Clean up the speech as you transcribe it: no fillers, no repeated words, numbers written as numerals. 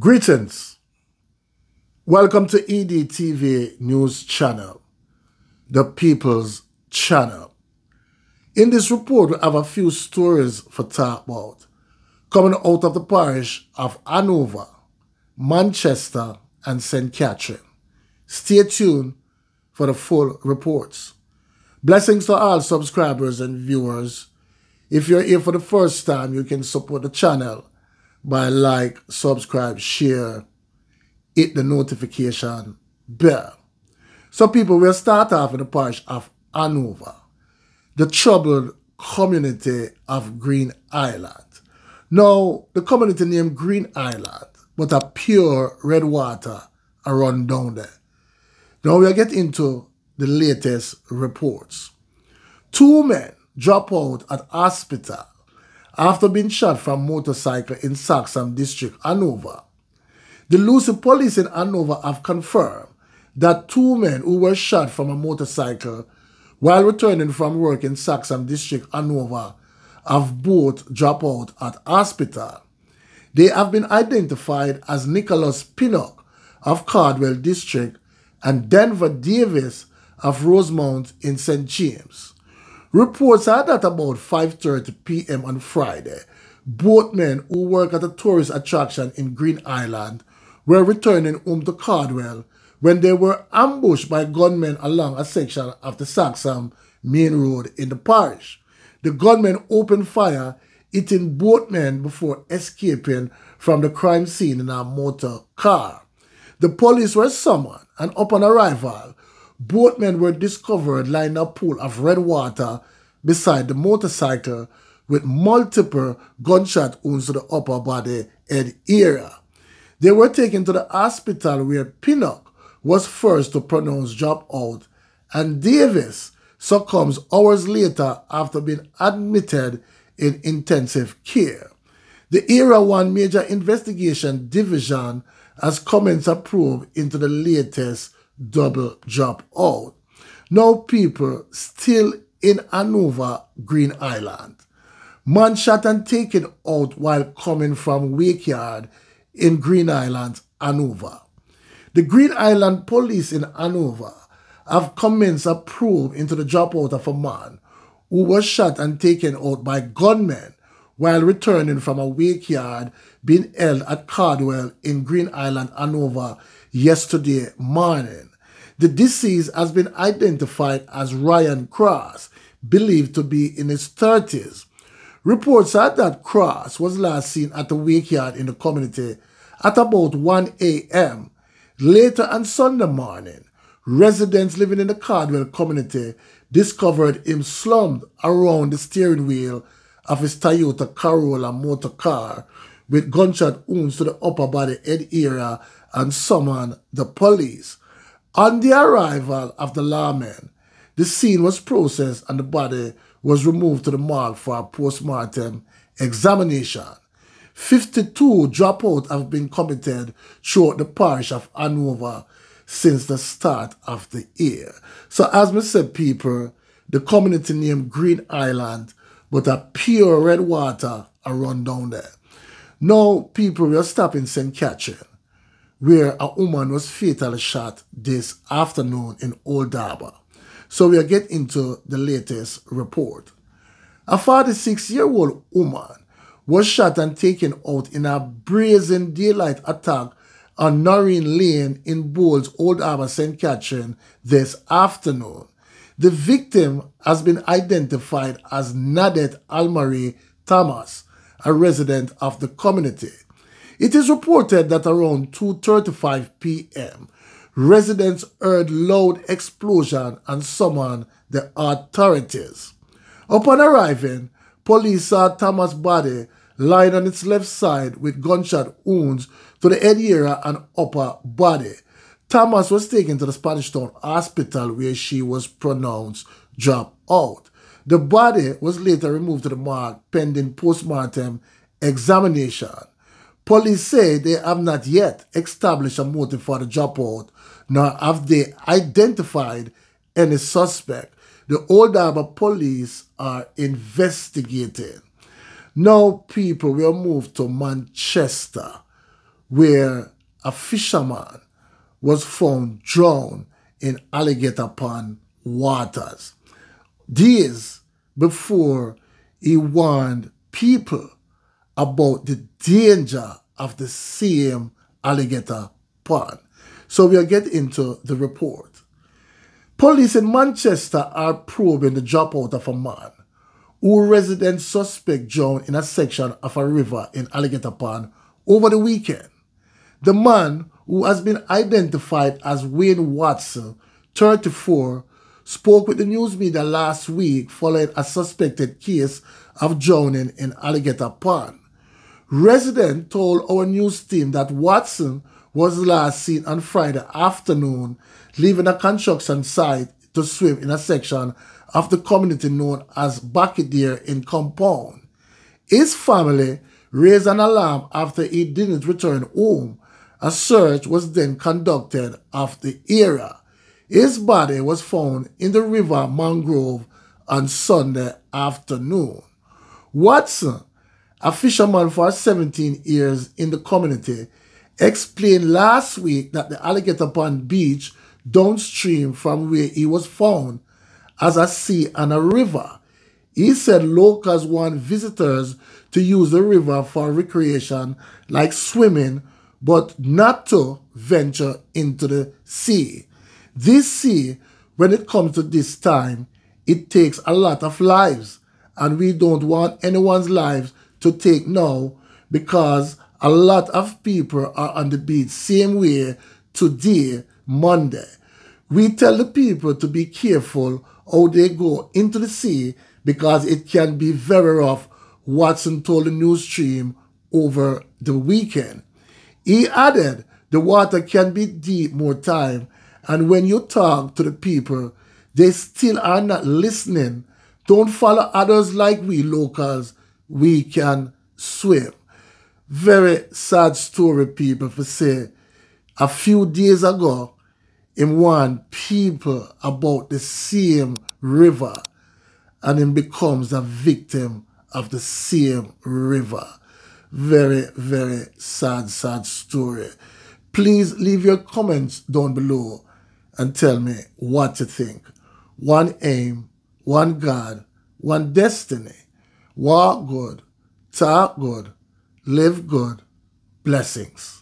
Greetings. Welcome to EDTV News Channel, the People's Channel. In this report, we have a few stories for talk about, coming out of the parish of Hanover, Manchester, and St. Catherine. Stay tuned for the full reports. Blessings to all subscribers and viewers. If you're here for the first time, you can support the channel by like, subscribe, share, hit the notification bell. So people, we'll start off in the parish of Hanover, the troubled community of Green Island. Now, the community named Green Island, but a pure red water are run down there. Now we'll get into the latest reports. 2 men drop out at hospital after being shot from motorcycle in Saxham District, Hanover. The Lucy police in Hanover have confirmed that 2 men who were shot from a motorcycle while returning from work in Saxham District, Hanover, have both dropped out at hospital. They have been identified as Nicholas Pinnock of Cardwell District and Denver Davis of Rosemount in St. James. Reports are that about 5:30 p.m. on Friday, both men who work at a tourist attraction in Green Island were returning home to Cardwell when they were ambushed by gunmen along a section of the Saxham main road in the parish. The gunmen opened fire, hitting both men before escaping from the crime scene in a motor car. The police were summoned, and upon arrival, both men were discovered lying in a pool of red water beside the motorcycle with multiple gunshot wounds to the upper body and area. They were taken to the hospital where Pinnock was first to pronounce drop out, and Davis succumbs hours later after being admitted in intensive care. The Area 1 Major Investigation Division has commenced a probe into the latest double drop out. Now people still in Hanover, Green Island. Man shot and taken out while coming from Wakeyard in Green Island, Hanover. The Green Island police in Hanover have commenced a probe into the dropout of a man who was shot and taken out by gunmen while returning from a Wakeyard being held at Cardwell in Green Island, Hanover yesterday morning. The deceased has been identified as Ryan Cross, believed to be in his 30s. Reports are that Cross was last seen at the Wakeyard in the community at about 1 a.m. Later on Sunday morning, residents living in the Cardwell community discovered him slumped around the steering wheel of his Toyota Corolla motor car with gunshot wounds to the upper body head area and summoned the police. On the arrival of the lawmen, the scene was processed and the body was removed to the morgue for a post-mortem examination. 52 dropouts have been committed throughout the parish of Hanover since the start of the year. So as we said, people, the community named Green Island, but a pure red water are run down there. Now, people, we are stopping St. Catherine, where a woman was fatally shot this afternoon in Old Harbour. So we'll get into the latest report. A 46-year-old woman was shot and taken out in a brazen daylight attack on Noreen Lane in Bowles, Old Harbour, St. Catherine this afternoon. The victim has been identified as Nadette Almarie Thomas, a resident of the community. It is reported that around 2:35 p.m., residents heard loud explosion and summoned the authorities. Upon arriving, police saw Thomas' body lying on its left side with gunshot wounds to the head area and upper body. Thomas was taken to the Spanish Town Hospital where she was pronounced drop out. The body was later removed to the morgue pending post-mortem examination. Police say they have not yet established a motive for the dropout, nor have they identified any suspect. The Old Harbour police are investigating. Now, people will move to Manchester, where a fisherman was found drowned in Alligator Pond waters. Days before he warned people about the danger of the same Alligator Pond. So we'll get into the report. Police in Manchester are probing the dropout of a man who residents suspect drowned in a section of a river in Alligator Pond over the weekend. The man, who has been identified as Wayne Watson, 34, spoke with the news media last week following a suspected case of drowning in Alligator Pond. Residents told our news team that Watson was last seen on Friday afternoon leaving a construction site to swim in a section of the community known as Bacadere in Compound. His family raised an alarm after he didn't return home. A search was then conducted of the area. His body was found in the river Mangrove on Sunday afternoon. Watson, a fisherman for 17 years in the community, explained last week that the Alligator Pond beach downstream from where he was found as a sea and a river. He said locals want visitors to use the river for recreation like swimming, but not to venture into the sea. This sea, when it comes to this time, it takes a lot of lives, and we don't want anyone's lives to take now because a lot of people are on the beach same way today, Monday. We tell the people to be careful how they go into the sea because it can be very rough, Watson told the news stream over the weekend. He added the water can be deep more time, and when you talk to the people, they still are not listening. Don't follow others like we locals. We can swim. Very sad story, people, for say. A few days ago, him warned people about the same river, and him becomes a victim of the same river. Very, very sad story. Please leave your comments down below and tell me what you think. One aim, one God, one destiny. Walk good, talk good, live good. Blessings.